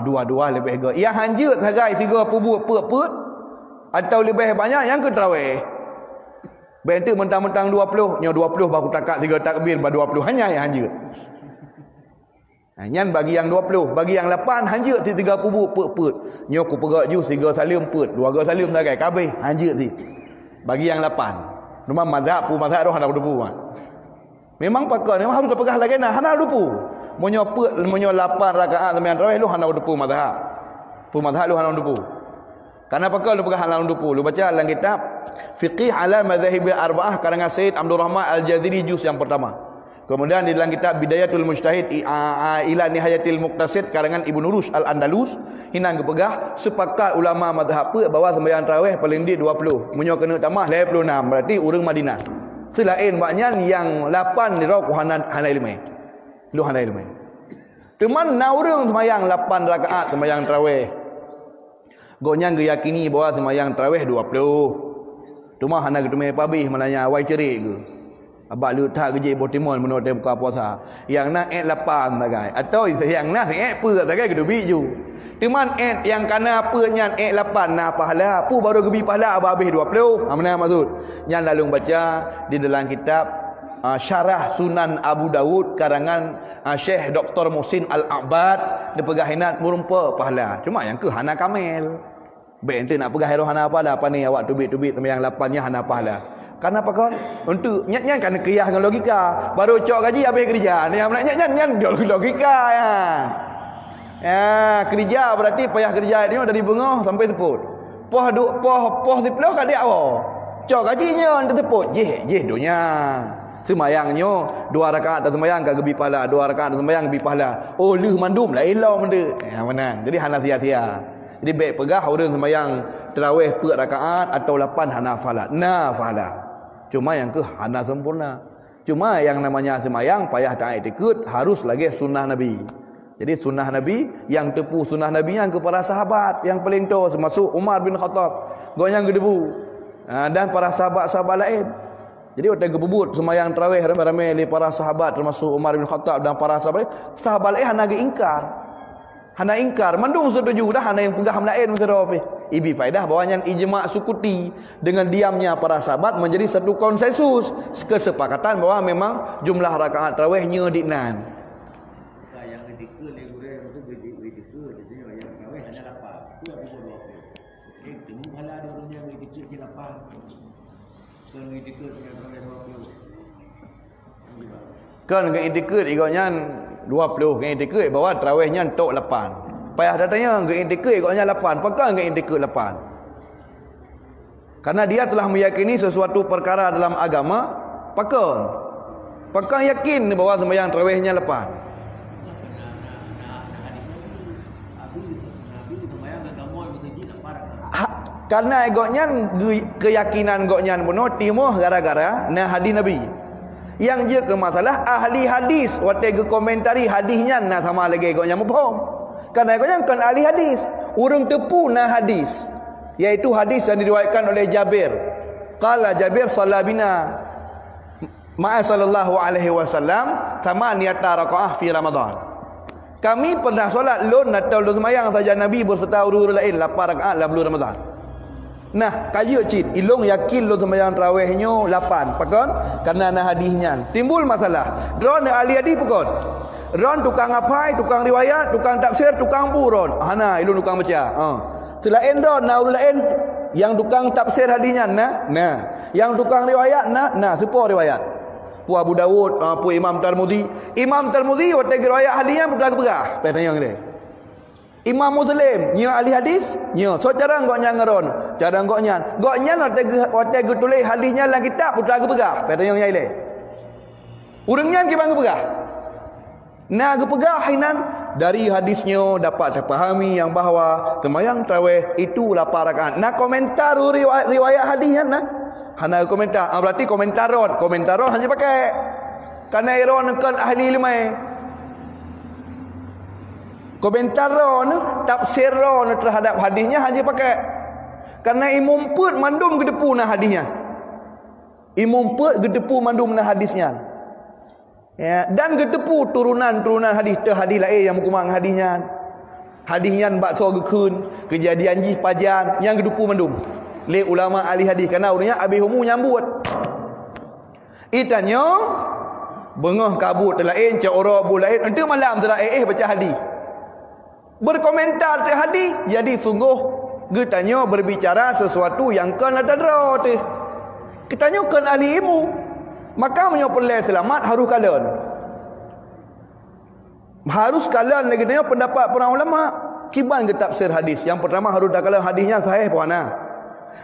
Dua-dua lebih ke. Yang hanjut hagai 30 put atau lebih banyak yang ke tarawih. Bentuk mentang-mentang 20, nyo 20 baru takat 3 takbir, baru 20 hanya yang hanjut. Nyan bagi yang 20, bagi yang 8 hanjut 30 put. Nyo ku perak jus 3 salim put, 2 salim tagai kabeh hanjut ti. Bagi yang 8. Rumah mazhab roh hendak depu. Memang pakar memang harus pegah lagi nah hendak depu. Monyo 8 rakaat sembahyang tarawih lu hendak depu mazhab. Mazhab lu hendak depu. Karena pakar lu pegah hendak depu. Lu baca dalam kitab Fiqih ala Madzahibil Arba'ah karangan Said Abdul Rahman Al-Jaziri juz yang pertama. Kemudian di dalam kitab Bidayatul Mujtahid ila Nihayatil Muqtasid karangan Ibnu Rushd Al-Andalus hinang kepegah sepakat ulama mazhab bahawa sembahyang tarawih paling di 20. Munyo kena tambah 26 berarti urang Madinah. Selain maknya yang 8 di rau hana ilmu. Lu hana ilmu. Teman na urang sembahyang 8 rakaat sembahyang tarawih. Gonyang yakini bahawa sembahyang tarawih 20. Cuma hana ketemu pabih mananya wai cerik ke. Abak lu tak kerja botimon menurut dia buka puasa. Yang nak 8 tagai. Atau yang nak apa tagai ke duit ju. Teman yang kana apa nyan 8 na pahala. Pu baru gebi pahala habis 20. Mana maksud? Nyan lalu baca di dalam kitab Syarah Sunan Abu Dawud karangan Syekh Dr. Muhsin Al-A'bad dia pegahinat merumpa pahala. Cuma yang ke hana kamel. Baik ente nak pegah hero hana pahala apa ni awak tubik-tubik yang 8-nya hana pahala. Karena apa kau? Untuk nyan kan kiyah dengan logika. Baru cok gaji habis kerja. Ni yang nak nyan logika ya. Ya, kerja berarti payah kerja ni dari bengah sampai seput. Poh diploh ka dia awak. Cok gajinya ente teput. Ye dunia. Semayangnya 2 rakaat atau semayang ka gebi pahala, 2 rakaat atau semayang gebi pahala. Oh leuh mandum la elau benda. Ya menang. Jadi hana sia-sia. Jadi baik pegah orang semayang tarawih 4 rakaat atau 8 hana falah. Nafalah. Cuma yang ke hana sempurna. Cuma yang namanya semayang payah tak ikut harus lagi sunnah Nabi. Jadi sunnah Nabi yang tepu sunnah Nabi yang kepada sahabat yang paling tahu termasuk Umar bin Khattab. Goyang gedebu. Dan para sahabat-sahabat lain. Jadi waktu gebubut semayang tarawih ramai-ramai li para sahabat termasuk Umar bin Khattab dan para sahabat lain hana ingkar. Hana ingkar, mandung setuju dah hana yang pegah lain mesti apa. Ibi faedah bahawanya ijma' sukuti dengan diamnya para sahabat menjadi satu konsensus kesepakatan bahawa memang jumlah rakaat tarawihnya dinan. Yang ketika ni guru itu begitu jadi yang tarawih hanya 8. Tu aku buat. Temu hala ada orang yang begitu je 8. Kalau begitu yang tarawih 20. Kan ke indikut ikutnya 20 ke indikut bahawa tarawihnya tok 8. Payah datanya ke indikut ikutnya 8. Pakai ke indikut 8. Karena dia telah meyakini sesuatu perkara dalam agama, pakai yakin bahawa sembahyang tarawihnya 8. Karena egoknya keyakinan goknya penuh timuh gara-gara nah hadis Nabi. Yang je ke masalah ahli hadis waktu ke komentari hadisnya nah sama lagi egoknya mufhum. Karena egoknya kan ahli hadis, urang tepu nah hadis. Yaitu hadis yang diriwayatkan oleh Jabir. Qala Jabir sallabina ma'a sallallahu alaihi wasallam tamaniyata rakaah fi Ramadan. Kami pernah solat lun atau lun semayang saja Nabi berserta urus lain 8 rakaat dalam bulan Ramadan. Nah, kaya cit, ilung yakin lo sembahyang tarawihnya 8, pakon? Karena ana hadisnya. Timbul masalah. Dron ahli hadis pakon. Ron tukang apai, tukang riwayat, tukang tafsir, tukang buron. Hana ilung tukang baca. Selain ron naul lain yang tukang tafsir hadisnya nah. Yang tukang riwayat nah siapa riwayat? Pu Abu Dawud, pu Imam Tirmizi. Imam Tirmizi waktu riwayat hadisnya berah-berah. Tanya dia. Imam Muslim nya ahli hadis nya so cara ngoknya ngeron cara ngoknya waktu tulis hadisnya dalam kitab putra gepegah pada yang ile urangnya ke bang gepegah nah gepegah hinan dari hadisnya dapat terpahami yang bahawa sembahyang tarawih itu 8 rakaat. Nah komentar riwayat hadisnya nah hana komentar berarti komentar ron hanya pakai karena iron kan ahli ilmu komentar tafsir terhadap hadisnya hanya pakai karena imam put mandum gedepu nah hadisnya imam put gedepu mandum nah hadisnya ya, dan gedepu turunan hadis lain yang hukumang hadisnya Hadis nyan bakso gekun, kejadian jih pajan yang kedupu mendung. Le ulama ahli hadis karena urangnya abi humu nyambut. Itanyo bengah kabut lain cak ora bu lain ente malam tera baca hadis. Berkomentar te hadis jadi sungguh getanyo berbicara sesuatu yang kan ada tu. Ketanyo kan ahli ilmu. Maka menyopelai selamat harus kalian. Harus kalian lagi tanya pendapat para ulama. Kiban ke tafsir hadis. Yang pertama harus dah kalian hadisnya sahih puana.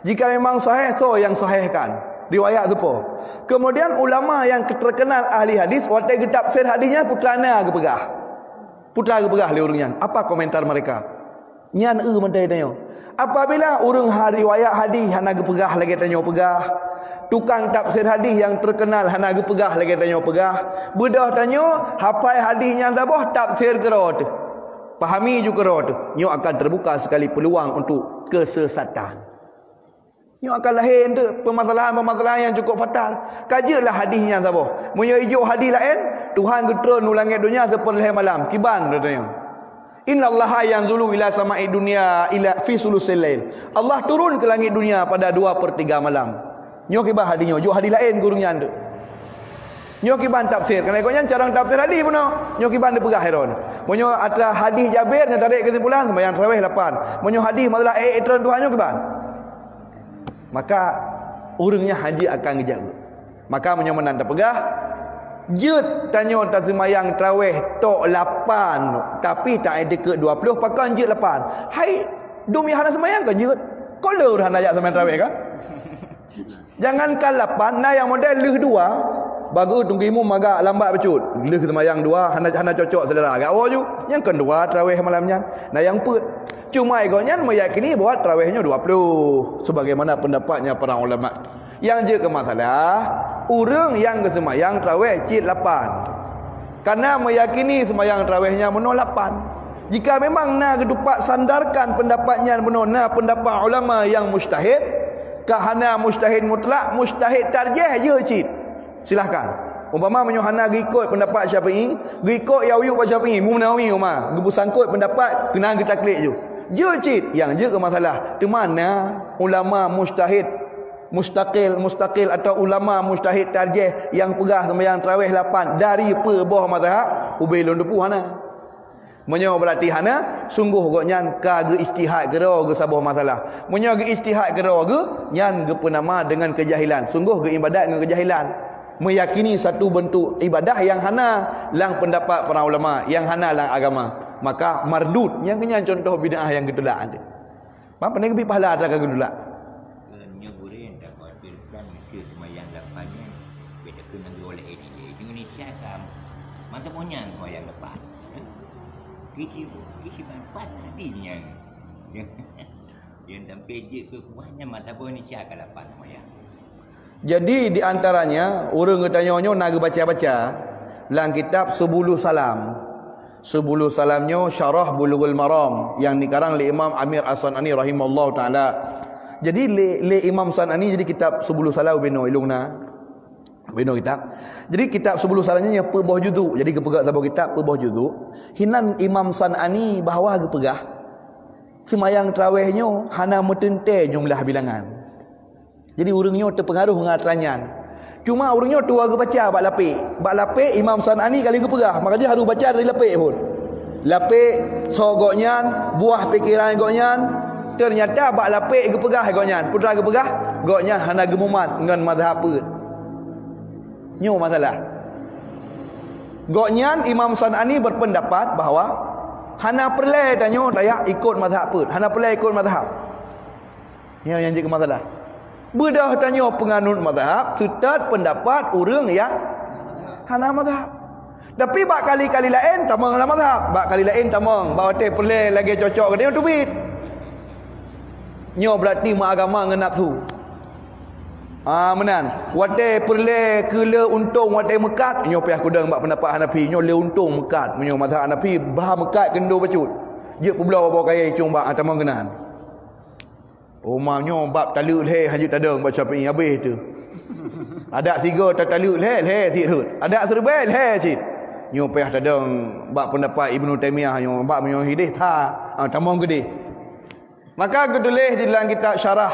Jika memang sahih so yang sahihkan riwayat tu po. Kemudian ulama yang terkenal ahli hadis waktu ke tafsir hadisnya putrana ke pegah. Putra ke pegah le urangnya. Apa komentar mereka? Nyan mentai tanya. Apabila urang riwayat hadis hana ke pegah lagi tanya pegah. Tukang tafsir hadis yang terkenal hana ge pegah lagi tanya pegah. Bedah tanya hafal hadisnya tabah tafsir kerot. Pahami juga kerot. Nyo akan terbuka sekali peluang untuk kesesatan. Nyo akan lahir tu permasalahan-permasalahan yang cukup fatal. Kajilah hadisnya tabah. Munyo ijo hadis lain, Tuhan getrun langit dunia seperleh malam. Kiban dia tanya. Innallaha yanzulu ila sama'i dunya ila fi sulusil lail. Allah turun ke langit dunia pada 2/3 malam. Nyo kibah hadisnya, jo hadis lain gurungnya tu. Nyo kiban tafsir, kerana ikutnya cara tafsir hadis pun nyo kiban dia pegah heron. Monyo atas hadis Jabir nak tarik kesimpulan sembahyang tarawih 8. Monyo hadis masalah Tuhan Tuhan nyo kiban. Maka urangnya haji akan ngejaga. Maka monyo menan pegah jut tanyo tak sembahyang tarawih tok 8 tapi tak ada ke 20 pakai jut 8. Hai demi hana sembahyang ke jut. Kolor hana ajak sembahyang tarawih kan? Jangankan 8, nah yang model leh 2, bagus tunggimu magak lambat becut. Leh sembahyang 2, hana cocok saudara. Agak awal ju. Yang kedua tarawih malamnya. Nah yang put. Cuma egonya meyakini bahawa tarawihnya 20 sebagaimana pendapatnya para ulama. Yang je ke masalah urang yang ke sembahyang tarawih cit 8. Karena meyakini sembahyang tarawihnya menolak 8. Jika memang nak kedupak sandarkan pendapatnya menolak pendapat ulama yang mujtahid, kahana mujtahid mutlak, mujtahid tarjih je cik. Silahkan. Umpama menyohana ikut pendapat Syafi'i, ikut yauyuk pada Syafi'i, Munawi umma, gebusangkut pendapat kena taklid je. Je cik, yang je ke masalah. Di mana ulama mujtahid mustaqil atau ulama mujtahid tarjih yang pegah sembahyang tarawih 8 dari bawah mazhab ubailun depu hana. Menyo berarti hana sungguh gok nyan ka ge ijtihad gero ge sabah masalah. Menyo ge ijtihad gero ge nyan ge penama dengan kejahilan. Sungguh ge ibadat dengan kejahilan. Meyakini satu bentuk ibadah yang hana lang pendapat para ulama, yang hana lang agama. Maka mardud yang kenyan contoh bid'ah yang gedulak ada. Apa ni lebih pahala ada ke gedulak? Nyo boleh tak khawatirkan mesti sembahyang 8 ni beda kena oleh Indonesia kan. Mantap monyan sembahyang 8. Isi manfaat hadisnya. Yang sampai je ke kuahnya mata pun ni cakap lapan moya. Jadi di antaranya orang bertanya-tanya nak baca-baca dalam kitab Subulus Salam. Subulus Salamnya Syarah Bulughul Maram yang dikarang oleh Imam Amir As-San'ani rahimahullah taala. Jadi le Imam San'ani jadi kitab Subulus Salam beno ilungna. Beno kitab. Jadi kitab Subulus Salamnya yang perbah juzuk. Jadi kepegak sabah kitab perbah juzuk. Hinan Imam San'ani bahawa ke pegah sembahyang tarawihnya hana metente jumlah bilangan. Jadi urangnya terpengaruh dengan teranyan. Cuma urangnya tu ke baca bak lapik Imam San'ani kali ke pegah maka dia harus baca dari lapik pun. Lapik sogoknya buah pikiran goknya ternyata bak lapik ke pegah goknya putra ke pegah goknya hana gemumat dengan mazhab apa. Nyo masalah. Goknya Imam San'ani berpendapat bahawa hana perlu tanya daya ikut mazhab apa. Hana perlu ikut mazhab. Yang jadi masalah. Bedah tanya penganut mazhab serta pendapat orang yang hana mazhab. Tapi bak kali-kali lain tamang lah mazhab. Bak kali lain tamang bahawa teh perlu lagi cocok ke dia tubit. Nyo berarti mak agama dengan nafsu. Menan. Wate perle kele untung wate mekat. Nyo payah kudang bak pendapat Hanafi. Nyo le untung mekat. Menyo mazhab Hanafi bah mekat kendo bacut. Je pulau bawa kaya cung bak atamang kenan. Nyo bab taluk leh hajut tadang baca Syafi'i habis tu. Ada tiga tak taluk leh tik tu. Ada serba leh cit. nyo payah tadang bab pendapat Ibnu Taimiyah nyo bab nyo hidih tamang gede. Maka ketulis di dalam kitab Syarah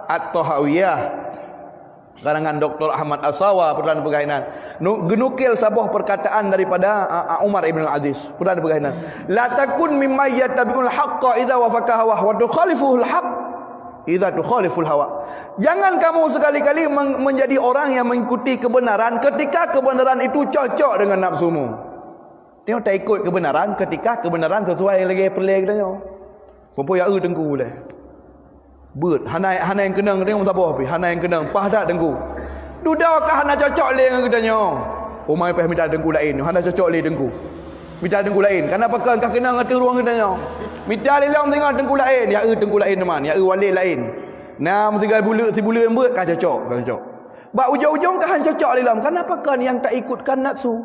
At-Tahawiyah karangan Dr. Ahmad As-Sawa Perdana Pergainan genukil sebuah perkataan daripada Umar Ibn Al-Aziz Perdana Pergainan, la takun mimma yattabi'ul haqqa idza wafaka hawa wa tukhalifuhul haqq idza tukhaliful hawa. Jangan kamu sekali-kali menjadi orang yang mengikuti kebenaran ketika kebenaran itu cocok dengan nafsumu. Tengok tak ikut kebenaran ketika kebenaran sesuai lagi perlek dah. Pompo ya tengku dah. Beut hana yang kenang tengok siapa api. Hana yang kenang pah dak tengku. Dudakah hana cocok le dengan katanya. Umai pah minta tengku lain. Hana cocok le tengku. Minta tengku lain. Kenapa kau kenang ngati ruang katanya. Minta le long tengok tengku lain. Ya tengku lain teman. Ya wali lain. Nam segal bulu si bulu embut kah cocok. Bak ujung-ujung kah cocok le lam. Kenapa kau yang tak ikutkan nafsu?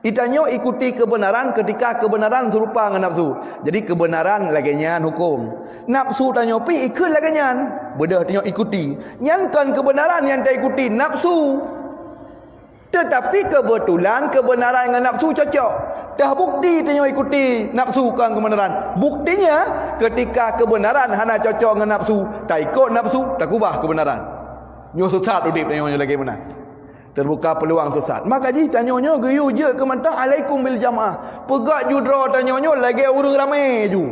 Itanya ikuti kebenaran ketika kebenaran serupa dengan nafsu. Jadi kebenaran lagi nyan hukum. Nafsu tanya pi ikut lagi nyan. Bedah tanya ikuti. Nyan kan kebenaran yang tak ikuti nafsu. Tetapi kebetulan kebenaran dengan nafsu cocok. Dah bukti tanya ikuti nafsu kan kebenaran. Buktinya ketika kebenaran hana cocok dengan nafsu, tak ikut nafsu, tak ubah kebenaran. Nyo sesat udip tanya lagi mana? Terbuka peluang sesat. Maka ji tanya-nya geyu je ke mantang alaikum bil jamaah. Pegak judra tanya-nya lagi urang ramai ju.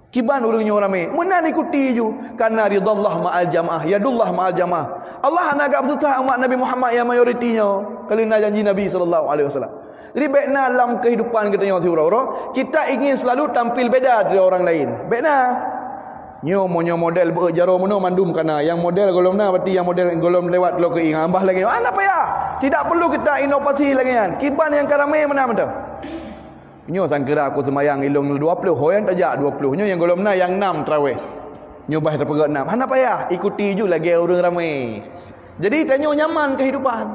Kiban urangnya ramai. Menan ikuti ju. Karena ridallah ma'al jamaah, yadullah ma'al jamaah. Allah nak agak susah umat Nabi Muhammad yang mayoritinya. Kalau nak janji Nabi sallallahu alaihi wasallam. Jadi baikna dalam kehidupan kita yang surau-surau, kita ingin selalu tampil beda dari orang lain. Baikna nyo model berjaro mono mandum kana yang model golom na berarti yang model golom lewat lo ke ambah lagi mana payah, tidak perlu kita inovasi lagi kan. Kiban yang karamai mana betul nyo sangkira aku semayang ilung 20 hoyan tajak 20 nyo yang golom na yang 6 tarawih nyo bah terpegat 6 mana payah ikuti ju lagi orang ramai. Jadi tanyo nyaman kehidupan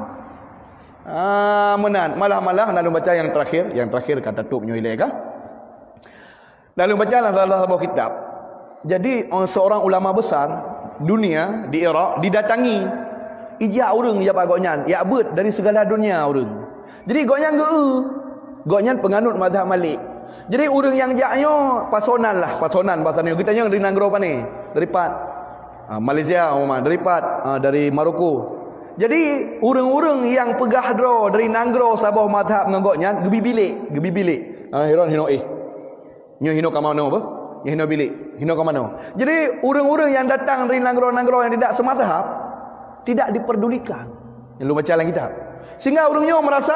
menan malah lalu baca yang terakhir kata tup nyo ile kah lalu baca lah salah sebuah kitab. Jadi seorang ulama besar dunia di Iraq didatangi ijak orang ya pak gonyan ya bet dari segala dunia orang. Jadi gonyan gonyan penganut mazhab Malik. Jadi orang yang jaknya pasonan bahasanya kita yang dari Nanggro pani dari Pat Malaysia dari Maroko. Jadi orang-orang yang pegah dro dari Nanggro Sabah mazhab ngagoknya gebi bilik hiron hino nyo hino ka mano apa yang hino bilik hino ke mana. Jadi orang-orang yang datang dari nanggro-nanggro yang tidak semazhab tidak diperdulikan. Yang lu baca dalam kitab. Sehingga orangnya merasa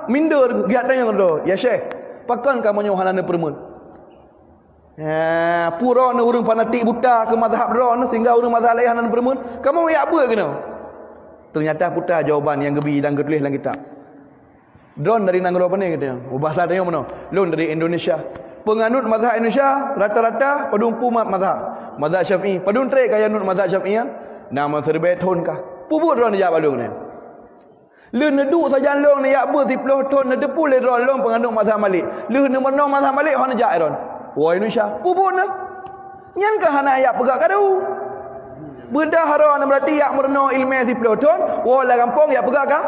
minder giatnya ngono. Ya Syekh, pakan kamu nyo halana permun. Pura ne orang fanatik buta ke mazhab ron sehingga orang mazhab lain halana permun. Kamu ya apa kena? Ternyata putar jawaban yang gebi dan ketulis dalam kitab. Drone dari nanggro apa ni katanya? Bahasa dia mana? Lon dari Indonesia. Penganut mazhab Indonesia rata-rata padung pumat mazhab Syafi'i padung tre kaya nut mazhab Syafi'i nama terbaik ton kah puput ron ya balung ni leun duk saja long ni ya ber 10 ton de pule ron long penganut mazhab Malik leun merno mazhab Malik hon ja ron wa Indonesia puput na nyan kah hana ya pegak kadu benda haron berarti ya merno ilmu 10 ton wa la kampung ya pegak kah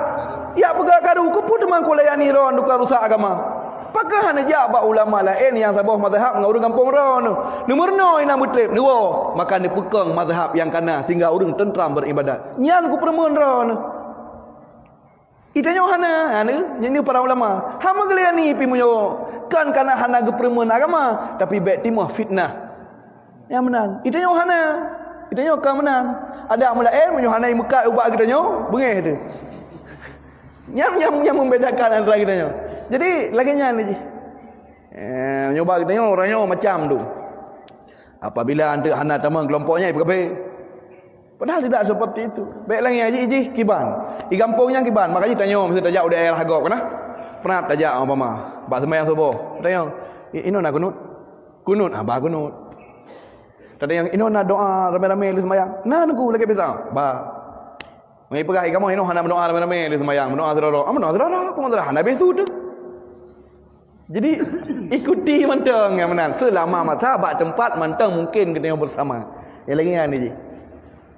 ya pegak kadu kuput mang kulayani ron duka rusak agama. Pakah hana jabak ulama lain yang sabah mazhab ngau orang kampung ron. Nomor no ina mutlib nuwo maka ni pekeng mazhab yang kana sehingga orang tentram beribadat. Nyan ku permun ron. Itanya hana ni para ulama. Hama gelian ni pi munyo kan kana hana ge permun agama tapi baik timah fitnah. Yang menan. Itanya hana. Itanya ka menan. Ada mulain munyo hana mekat ubak kitanya bengeh tu. Nyam membedakan antara kitanya. Jadi laginya ni nyoba kita orangnya macam tu. Apabila anda hana tamang kelompoknya berapa? Padahal tidak seperti itu. Baik lagi haji kiban. Di kampungnya kiban. Makanya tanya mesti tajak udah air hagop kena. Pernah tajak apa mah? Bak sembahyang subuh. Tanya, "Ino nak kunut?" Kunut, abah kunut. Tanya yang ino nak doa ramai-ramai lu sembahyang. Nah aku lagi bisa. Ba. Mai pegai kamu ino hana doa ramai-ramai lu sembahyang. Doa teroro. Doa teroro. Aku mandara hana besu tu. Jadi ikuti manteng yang menan. Selama masa bak tempat manteng mungkin kita bersama. Yang lagi ni je.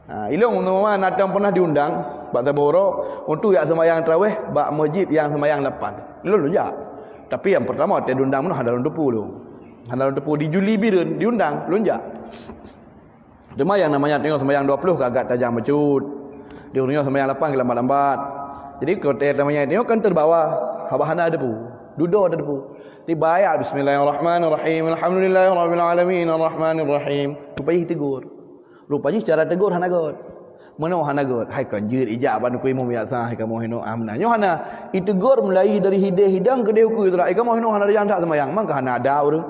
Ilung teman-teman Natang pernah diundang bak Taboro untuk yak sembahyang tarawih bak masjid yang sembahyang 8. Ilung lunjak. Tapi yang pertama dia diundang mana Handalan Tepu tu. Handalan Tepu di Juli Birun diundang lunjak. Cuma yang namanya tengok sembahyang 20 agak tajam mecut. Dia tengok sembahyang 8 ke lambat-lambat. Jadi kalau namanya tengok kan terbawa habahana depu. Duduk ada depu. Dibayar bismillahirrahmanirrahim. Alhamdulillahirabbil alamin arrahmanirrahim. Rupanya tegur. Rupanya cara tegur hanagot. Mana hanagot? Hai kan jeut ijab ban ku imam biasa hai kamu hino amna. Nyo hana itegur mulai dari hidang ke deu ku tra. Kamu hino hana yang tak sembayang mangka hana ada urang.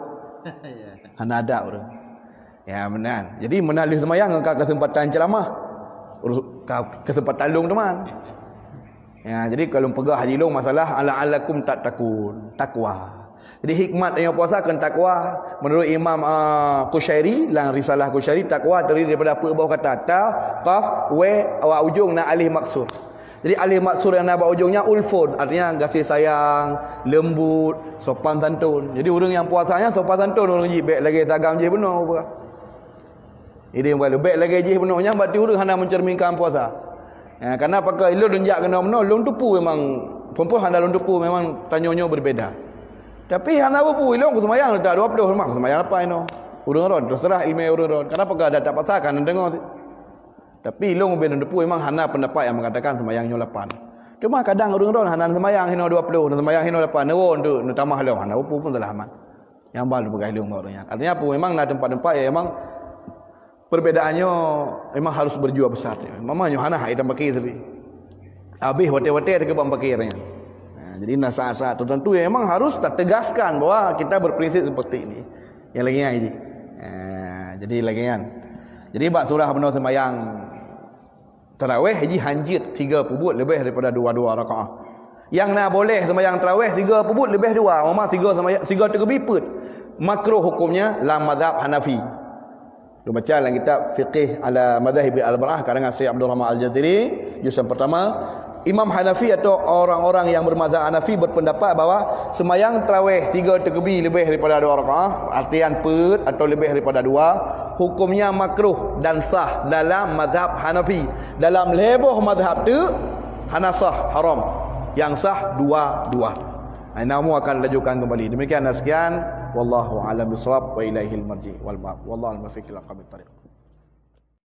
Hana ada urang. Ya benar. Jadi menalih sembayang ke kesempatan ceramah. Kesempatan long teman. Ya jadi kalau pegah haji long masalah ala-alakum tak takun. Takwa. Jadi hikmat yang puasa kan takwa menurut Imam Qushairi dalam risalah Qushairi takwa terdiri daripada apa bawah kata ta qaf wa ujung na alif maksur. Jadi alif maksur yang nak ujungnya ulfun artinya kasih sayang, lembut, sopan santun. Jadi orang yang puasanya sopan santun orang ji baik lagi tagam je benar apa. Ini bukan baik lagi je benarnya berarti orang hendak mencerminkan puasa. Ya, karena pakai ilmu dunjak kena benar lung tupu memang perempuan hendak lung tupu memang tanyonyo berbeda. Tapi hana apa pun ilmu sembahyang dah 20 rumah sembahyang apa ino. Urang ron terserah ilmu urang ron. Kenapa kau ada tak pasakan dengar. Tapi ilmu ben depu memang hana pendapat yang mengatakan sembahyang nyo 8. Cuma kadang urang ron hana sembahyang hino 20 dan sembahyang hino 8 neron tu nu tambah leu hana apa pun salah aman. Yang bal pegang ilmu orangnya. Artinya apa memang ada tempat-tempat yang memang perbedaannya memang harus berjiwa besar. Mamanya hana hai tambah kiri tapi. Habis wate-wate ke bang pakirnya. Jadi nasihat tertentu yang memang harus tegaskan bahwa kita berprinsip seperti ini. Yang lagi ini. Jadi lagi kan. Jadi bab surah benar sembahyang tarawih haji hanjit 3 pubut lebih daripada 2 rakaat. Yang nak boleh sembahyang tarawih 3 pubut lebih 2. Memang 3 sembahyang 3 terbiput. Makruh hukumnya dalam mazhab Hanafi. Lu baca dalam kitab Fiqh ala Madhahib al-Arba'ah karangan Syekh Abdul Rahman Al-Jaziri juz yang pertama. Imam Hanafi atau orang-orang yang bermazhab Hanafi berpendapat bahawa sembahyang tarawih 3 terbit lebih daripada 2 rakaat, artian pet atau lebih daripada 2, hukumnya makruh dan sah dalam mazhab Hanafi. Dalam leboh mazhab tu Hanasah haram. Yang sah 2. Namu akan lanjutkan kembali. Demikian sekian wallahu a'lam bishawab wa ilaihil marji wal ma'ab. Wallahu al-muwaffiq ila aqwamit thariq.